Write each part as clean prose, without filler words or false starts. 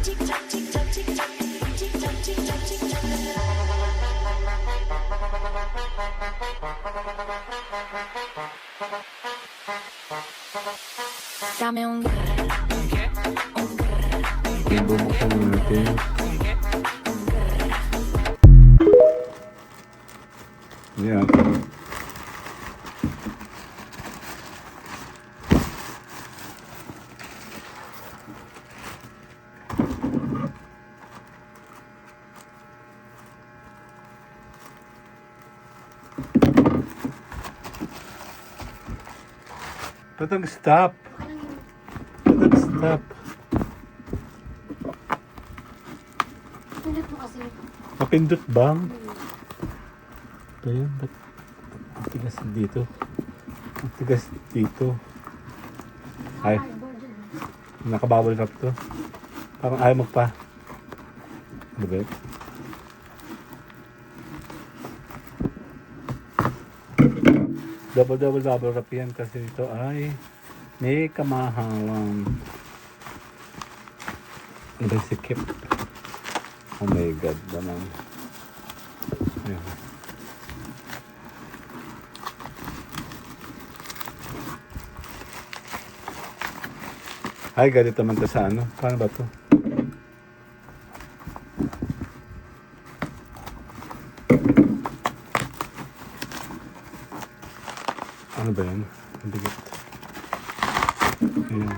Dame un Bubuksan natin. Ayan. Ba't nag-stop? Ba't nag-stop? Pindot mo kasi. Mapindot bang? Ba yun? Ba't ang tigas dito? Ang tigas dito. Ay, nakabubble wrap to. Parang ayaw magpa. Ano ba yun? Double wrap yan kasi ito ay may kamahalan. Ano ba sikip? Oh my God naman. Ayan. Ay, ganito naman to sa ano? Paano ba to? Ano ba yan? Ang bigat. Ayan.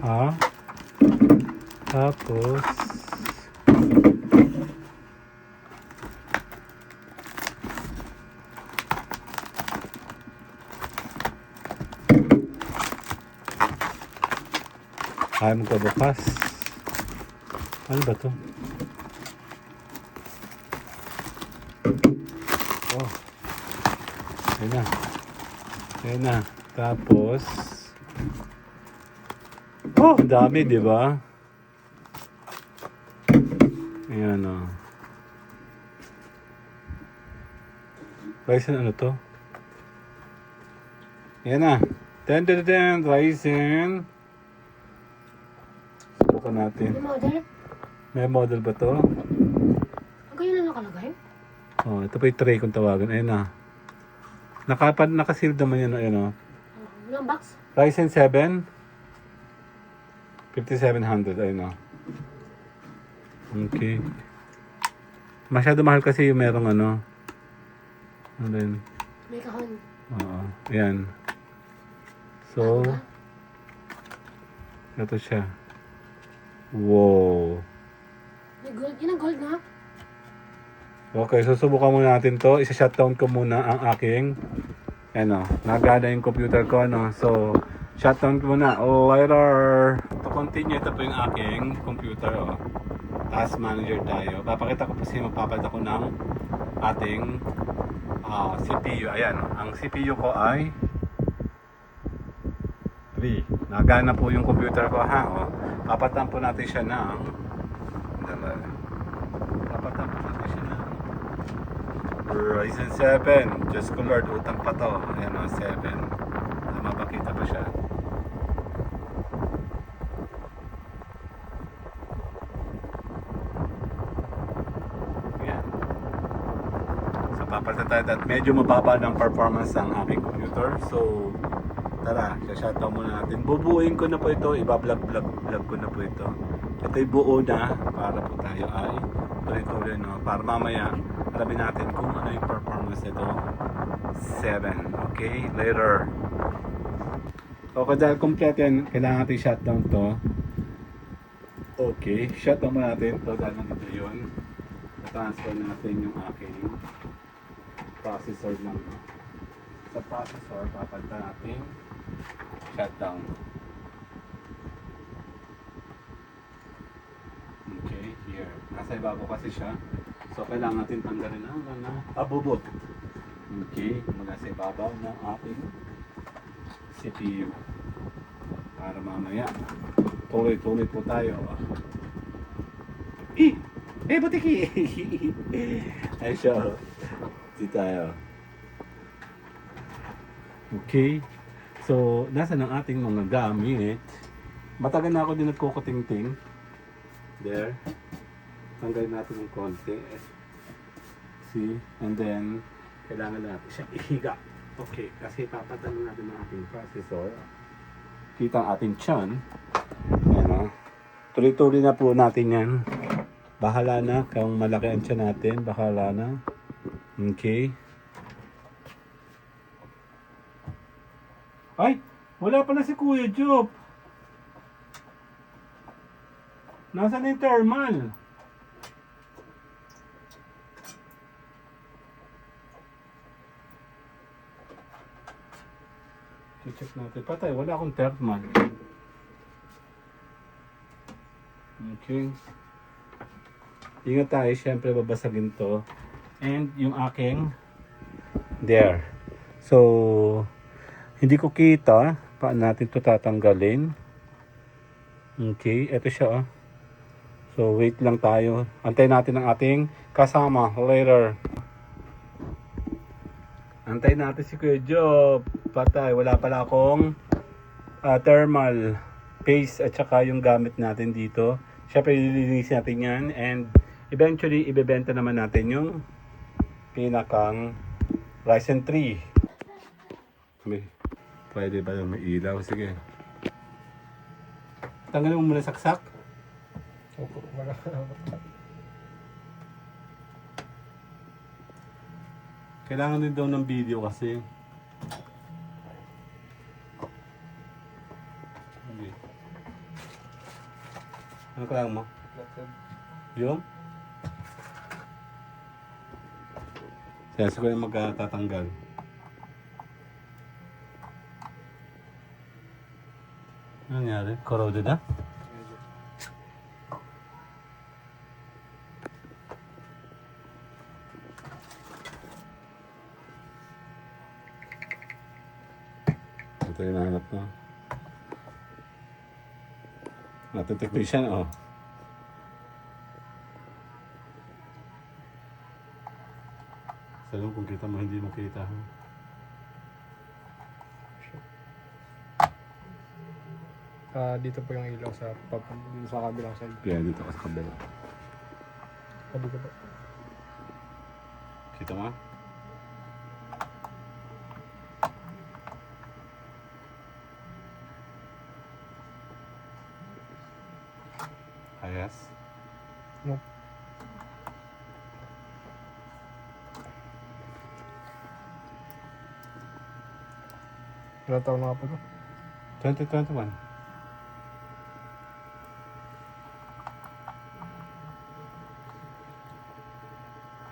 Ha? Tapos ayaw mo ka bukas. Ano ba to? Oh. Ayan na. Ayan na. Tapos oh, dami, di ba? Ayan o. Ryzen ano to? Ayan na. Ten, Ryzen. Subukan natin. Yung model? May model ba to? Ang ganyan na nakalagay? Oh, ito pa yung tray kung tawagan. Ayan na. Nakasealed naman yan. Ayan o. Ilang box? Ryzen 7. 5700. Ayun o. Okay. Masyado mahal kasi yung merong ano. Ano din. May kahon. Oo. Ayan. So, Tama. ito siya. Wow. May gold. Yan ang gold na. Okay, so subukan muna natin to. Isa-shutdown ko muna ang aking ano, nagana yung computer ko, no? So, shutdown ko muna. Later. To continue, ito po yung aking computer, oh. Task manager tayo. Papakita ko po siya, magpapalit ako ng ating CPU. Ayan, ang CPU ko ay 3. Nagana po yung computer ko, ha? Oh. Papatan po natin siya ng papatan po natin siya ng Ryzen 7. Diyos ko Lord, utang pa to. Ayan o, 7. Mapakita pa siya. Ayan. So, papalitan tayo at medyo mababa ng performance ng aking computer. So, tara, shutdown muna natin. Bubuuin ko na po ito. Iba-vlog ko na po ito. Ito'y buo na para po tayo ay tuloy-tuloy, no? Para mamaya alamin natin kung ano yung performance nito 7. Okay, later. Okay, dahil complete yan, kailangan natin shutdown to. Okay, shutdown mo natin to dahil nandito yun. Na-transfer natin yung aking processor lang. Sa processor, papalitan natin shutdown. Okay, here. Nasa ibabaw kasi siya. So, kailangan natin tanggalin ang abubot. Okay, mula sa ibabaw ng ating CPU. Para mamaya, tuloy-tuloy po tayo. Butiki! Ay siya. Di tayo. Okay. So, nasa ng ating mga gamit. Matagal na ako din nagkukuting-ting. There. Tanggalin natin ng konti. See? And then, kailangan natin siya ihiga. Okay, kasi papatalo natin ng ating processor. Kita ang ating tiyan. Ayan o. Tuloy-tuloy na po natin yan. Bahala na kung malaki ang tiyan natin. Bahala na. Okay. Ay! Wala pala si Kuya Job. Nasaan yung thermal? I-check natin. Patay, wala akong thermal. Okay. Ingat tayo, syempre babasagin to. And yung aking there. So, hindi ko kita paano natin to tatanggalin. Okay, eto siya oh. So, wait lang tayo. Antayin natin ang ating kasama later. Antayin natin si Kuya Job. Patay, wala pala akong thermal paste at saka yung gamit natin dito. Siyempre, ililinisin natin yan and eventually, ibebenta naman natin yung pinakang Ryzen 3. Pwede ba yung may ilaw? Sige. Tanggalin mo muna saksak. Opo, wala. Kailangan din daw ng video kasi. Okay. Ano kailangan mo? Yung? Kaya siguro yung magtatanggal. Ano nangyari? Corroded na? Ito yung nahanap mo. Natin technician, oh. Sabi kung kita mo, hindi makita. Ha? Dito po yung ilaw sa dito sa kabilang side. Kaya dito ka sa kabila. Kabila po. Kita mo? Ayos. Nope. Ilang taon na nga po ito? 2021.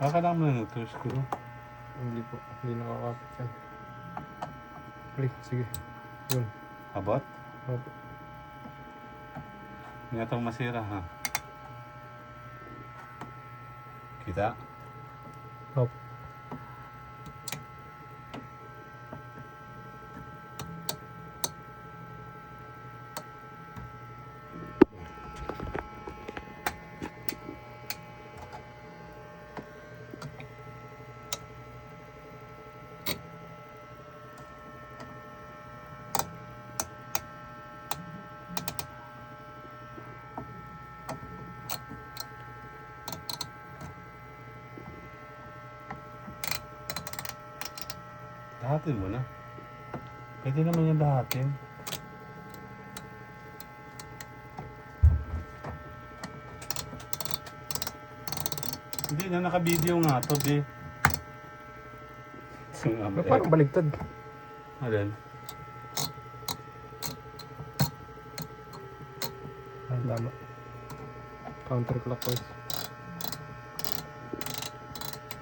Kailangan mo na ito, siguro. Hindi po. Hindi nakakapit yan. Okay, sige. Yun. Abot? Opo. Hindi itong masira, ha? Kita? Opo. Lahatin mo na. Pwede naman yung lahatin. Hindi na, naka-video nga to, be. Parang baligtad. Alin? Ay, tama. Counterclockwise.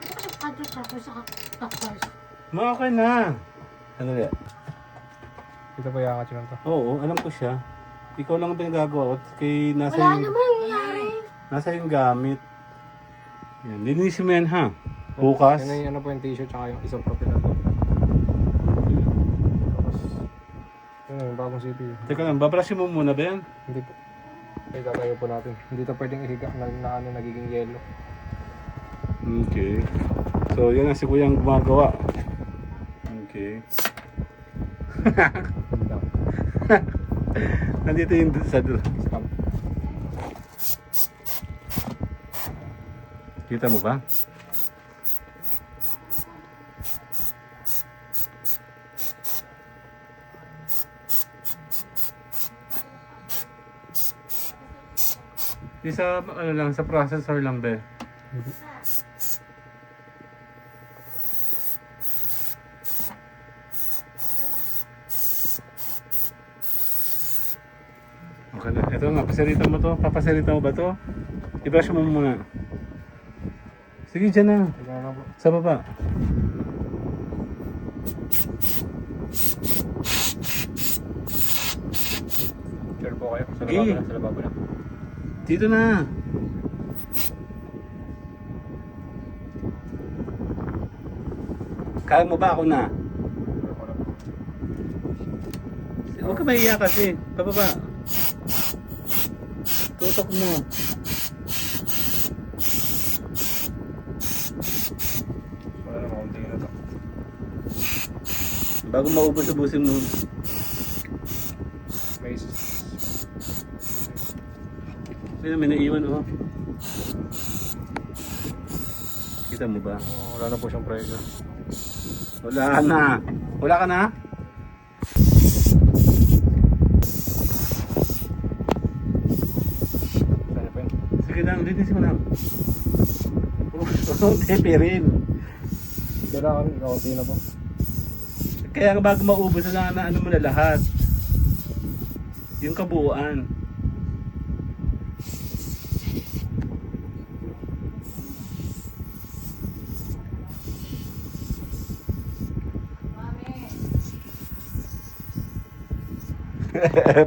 Ito kasi counterclockwise sa clockwise. Okay na. Ano yan? Dito po yung akatsunan to. Oo, alam ko siya. Ikaw lang din gagawa. Kay nasa Wala yung, naman nangyari. nasa yung gamit. Yan, linisin mo yan, ha? Bukas. Yan yung ano po yung t-shirt tsaka yung isang propellant po. Tapos, yun yung bagong CPU. Teka lang, babrushin mo muna ba yan? Hindi po. Ay, gagayo po natin. Hindi to pwedeng ihiga na ano, nagiging yellow. Okay. So, yan ang si Kuyang gumagawa. Okay. Hindi lang. Nandito yung sa Scam. Kita mo ba? Sa ano lang, sa processor lang be. Okay na. Ito nga, pasirita mo to. Papasirita mo ba to? I-brush mo muna. Sige, dyan na. Tingnan na po. Sa baba. Sure po kayo. Sa Okay. lababo na, sa lababo na. Dito na. Kaya mo ba ako na? Sure po na po. Huwag ka mahiya kasi. Pababa. Tutok mo. Wala na, makunti na to. Bago maubos-ubusin mo. May May naiwan oh. Kita mo ba? wala na po siyang pressure. Wala na. Wala ka na? Saan po yun? Sige lang, linisin mo lang. Oh, tepe rin. Kailangan, kaunti na po. Kaya bago maubos na ano mo na lahat. Yung kabuuan.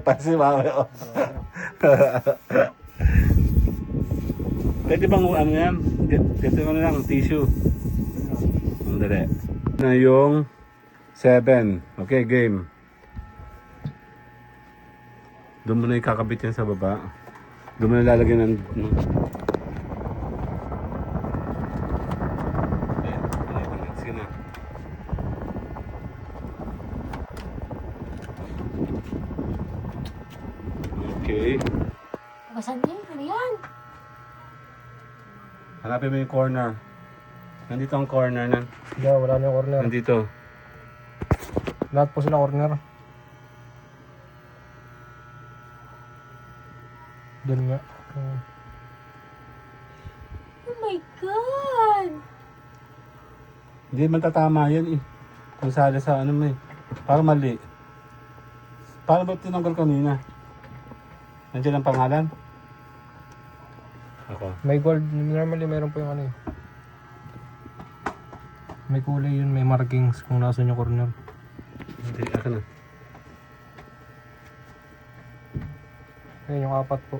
Pasi mami oh. Pwede bang ano yan? Dito mo na lang, tissue. Ang dali. Na yung 7. Okay, game. Doon mo na ikakabit yan sa baba. Doon mo na lalagyan ng... Sige na. Okay. Basan din, ano yan? Hanapin mo yung corner. Nandito ang corner na. Yeah, wala na yung corner. Nandito. Lahat po sila corner. Doon nga. Oh my God! Hindi man tatama yan eh. Kung sali sa ano mo eh. Parang mali. Paano ba tinanggal kanina? Nandiyan ang pangalan? Ako. May gold, normally meron po yung ano eh. May kulay yun, may markings kung nasan yung corner. Hindi, ako na. Ayun yung 4 po.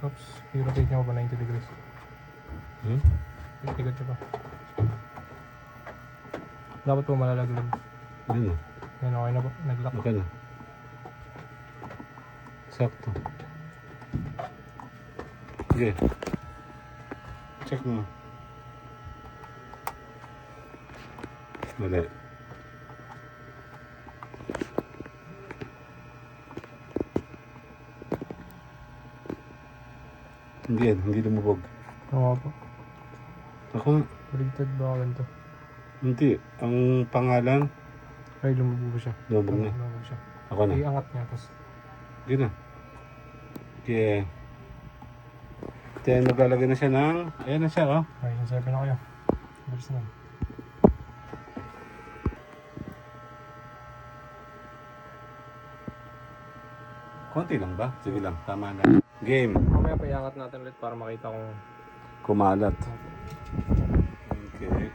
Oops, i-rotate niyo pa 90 degrees. Hmm? Ikot niyo pa. Dapat po malalaglag. Yun na. Yan, okay na po. Nag-lock. Okay na. Sakto. Okay. Check mo. Mali. Hindi yan, hindi lumubog. Oo po. Ako nga. Baligtad ba ganito? Hindi. Ang pangalan, Ay, lumubog siya. lumubog na. Lumubog siya. Ako na. Iangat niya, tapos Hindi na. Okay. Then maglalagay na siya ng... Ayan na siya, oh. ay, nasabi na kayo. Bilis na. Konti lang ba? Sige lang, tama na. Game. Mamaya pa iangat natin ulit para makita kung... Kumalat. Okay.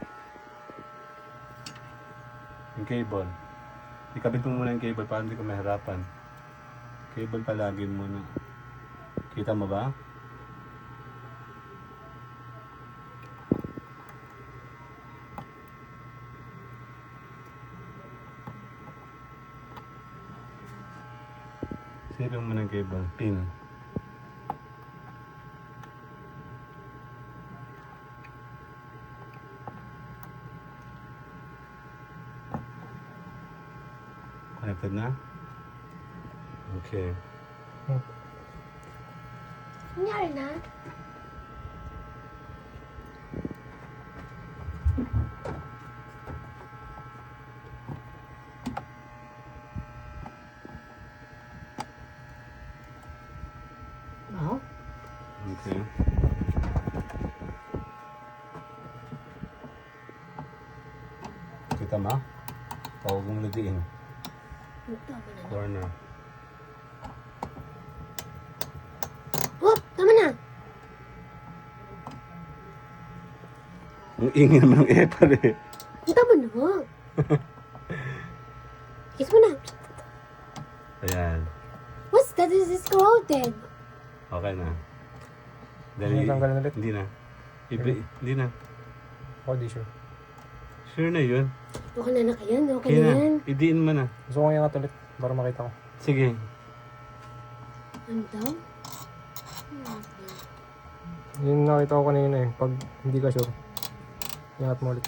Yung cable. Ikabit mo muna yung cable para hindi ka mahirapan. Cable palagi muna. Kita mo ba? Silipin mo muna yung cable. Pin. Connected na? Okay. Nangyari na? Oh? Okay. Kita mo? Huwag mong ludiin. Tama na. Corner. Oh, tama na. Ang ingay naman ng epal eh. Tama na. Kiss mo na. Ayan. What's that? This is corroded. Okay na. Hindi tanggalin ulit. Hindi na. Hindi na. Ako di sure. Sure na yun. Okay na yan. Okay Kaya na na. yan. Idiin mo na. Gusto ko iangat ulit para makita ko. Sige. Ano daw? Yun nakita ko kanina eh. Pag hindi ka sure, iangat mo ulit.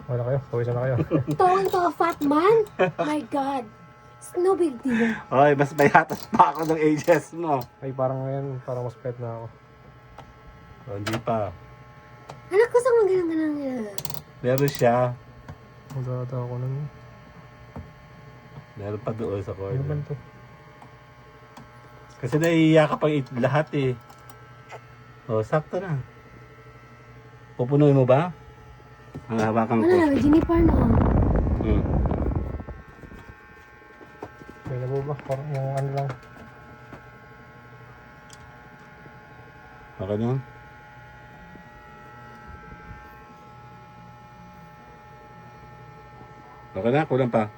Wala kayo. Pawisan na kayo. Tawag to a fat man? My God. It's no big deal. Okay, mas may hatas pa ako ng ages mo. Ay, parang ngayon, parang mas pet na ako. Oh, hindi pa. Anak ko sa mga ganang. Meron siya. Magdata ako nun. Meron pa doon sa Ano ba corner. ito? Kasi naiiya ka pang lahat eh. Oh, sakto na. Pupunuin mo ba? Ang hawakan ko. Ano na, Jennifer na. Hmm. May labo ba? Parang yung ano lang. Okay na? Okay na? Kulang pa.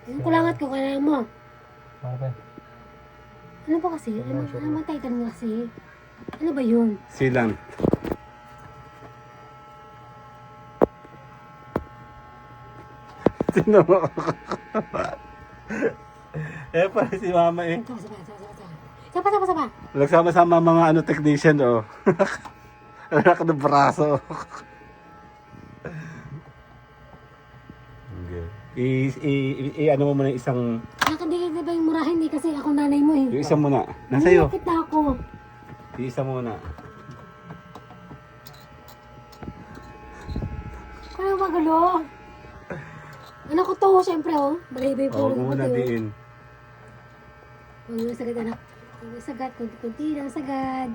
Yung kulangat ko, kailangan mo. Okay. Ano ba kasi? Ano ba title mo kasi? Ano ba yun? Silang. Sino mo? Eh, pala si mama eh. Sapa. Nagsama-sama mga ano technician oh. Anak ng braso. Okay. Ano mo muna isang... Nakadikit na ba yung murahin eh? Kasi ako nanay mo eh. Yung isa muna. Nasa'yo. Nakakit na ako. Yung isa muna. Kaya magulo. Ano ko to, syempre oh. Balay-bay po. Oo, muna diin. Huwag mo sagad anak. Huwag mo sagad. Kunti-kunti lang sagad.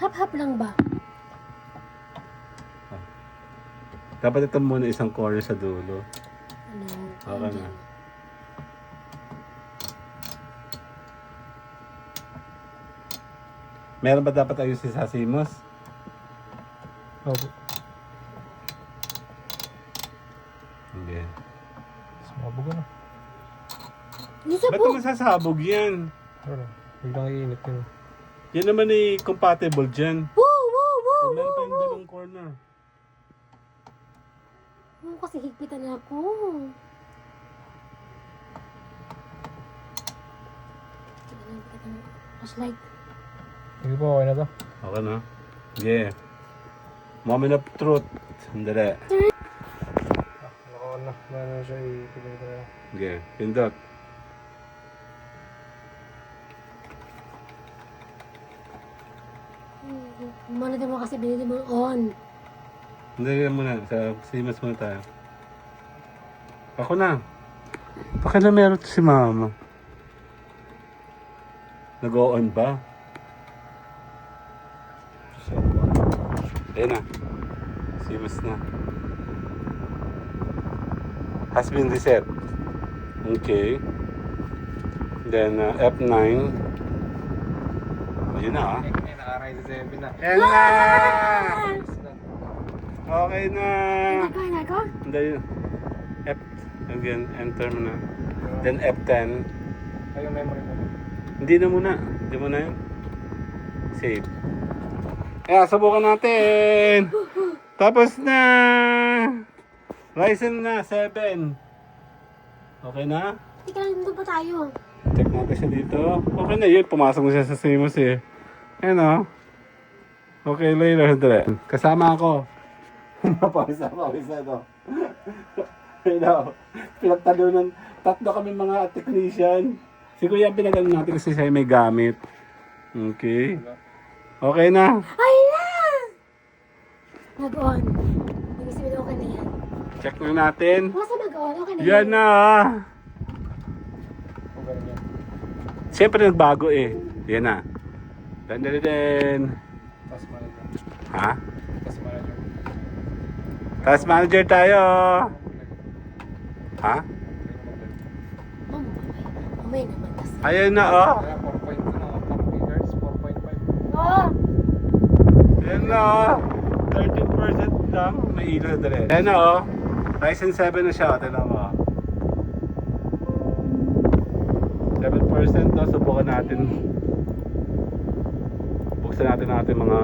Hap-hap lang ba? Dapat ito muna isang corner sa dulo. Ano? Okay na. Meron ba dapat ayusin sa simos? Opo. Hindi. Sumabog na. Lisa Ba't po. naman sasabog yan? Ano? Biglang iinit yun. Yan naman ay compatible dyan. Woo, woo, woo, So, meron pa woo, yung woo. dalawang corner. Oo, kasi higpitan na ako. Flashlight. Sige po, okay na to. Okay na? Yeah. Moment of truth. Sandali. Naka-on na. Ano siya ipigil ko na lang. Okay. Pindot. Monitor mo kasi binili mo on. Hindi yan muna. Sa simas muna tayo. Ako na. Baka na meron to si mama. Nag-o-on ba? Ayan na. Simas na. Has been reset. Okay. Then F9. Ayun na ah. Naka-ride sa 7 na. Ayan na! Okay na! Ano ko? Hindi yun. F. Again, enter mo na. Then F10. Ay, yung memory mo. Hindi na muna. Hindi mo na yun. Save. Ayan, subukan natin. Tapos na. Ryzen na, 7. Okay na? Tika lang, doon pa tayo. Check natin siya dito. Okay na yun. Pumasok na siya sa Simus eh. Ayan o. Okay, later. Dali. Kasama ako. Mapawisa, no? Ayun o. Pinagtalunan. tatlo kami mga technician. Si Kuya pinagano natin kasi siya may gamit. Okay. Okay na. Ay na! Mag-on. Ibig sabihin okay na yan. Check na natin. Basta mag-on, okay na Yan na. Kung ganun yan. Siyempre nagbago eh. Yan na. Dan. Task manager. Ha? Task manager. Task manager tayo. Ha? Mamay naman kasi. Ayan na oh. Kaya 4.2 gigahertz, 4.5. Oo! Ayan na oh. 13% lang. May ilaw na rin. Ayan na oh. Ryzen 7 na siya. Tignan mo. 7% na. Subukan natin. Buksan natin ating mga.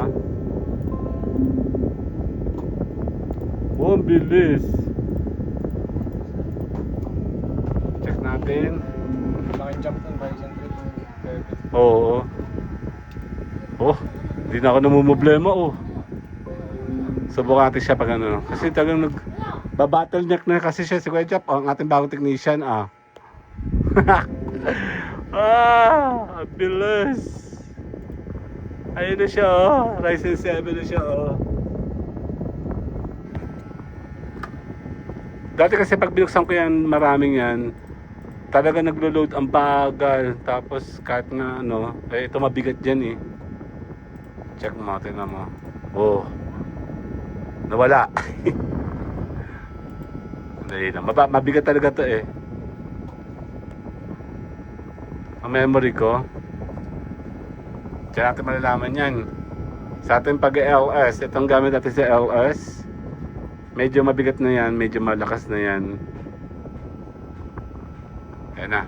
Oh, ang bilis. Check natin. Laking jump ng Ryzen 3 to 11. Oo. Oh, hindi na ako namumblema oh. Subukan natin siya pag ano. Kasi talagang nag-bottleneck na kasi siya si Kuya Jap, ang ating bagong technician ah. Ang bilis. Ayun na siya oh. Ryzen 7 na siya oh. Dati kasi pag binuksan ko yan, maraming yan. Talaga naglo-load ang bagal. Tapos kahit na ano, eh ito mabigat dyan eh. Check mo, tingnan mo. Oh. Nawala. Hindi na. Mabigat talaga to eh. Ang memory ko. Diyan natin malalaman yan. Sa ating pag-LS, itong gamit natin sa LS. Medyo mabigat na yan, medyo malakas na yan. Ayan na.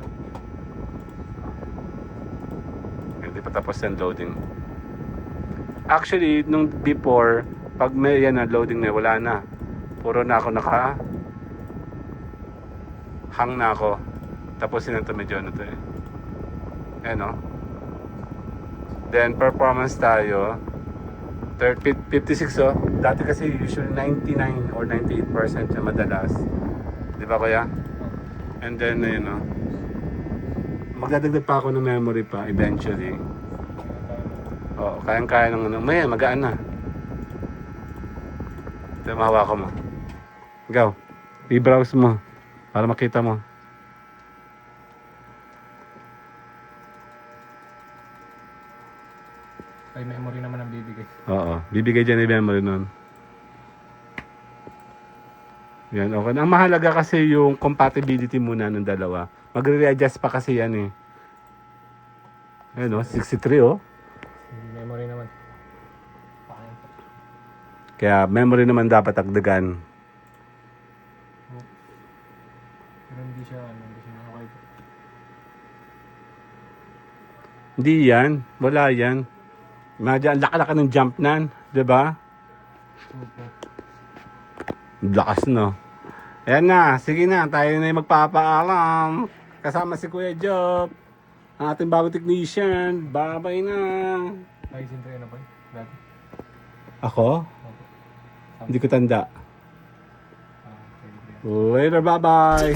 Hindi pa tapos yung loading. Actually, nung before, pag may yan na loading na, wala na. Puro na ako hang na ako. Tapusin na ito, medyo ano to eh. Ayan o. Then, performance tayo. 56 oh. Dati kasi usually 99 or 98% siya madalas. Di ba kuya? And then, ayun oh. Magdadagdag pa ako ng memory pa eventually. Oh, kayang-kaya ng ano. May magaan na. Ito, mahawakan mo. Ikaw, i-browse mo para makita mo. Ay, memory naman ang bibigay. Oo, bibigay dyan yung memory nun. Yan, okay. Ang mahalaga kasi yung compatibility muna ng dalawa. Magre-readjust pa kasi yan eh. Ayan o, 63 oh. Memory naman. Pakain pa. Kaya memory naman dapat agdagan. Pero hindi siya okay. Hindi yan, wala yan. Imagine, ang laki-laki ng jump nan, di ba? Opo. Lakas no. Ayan na, sige na, tayo na yung magpapaalam. Kasama si Kuya Job, ang ating bagong technician. Bye-bye na. Ryzen 3 ano pa yun? Dati. Ako? Opo. Hindi ko tanda. Okay. Later, bye-bye.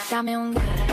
Dame un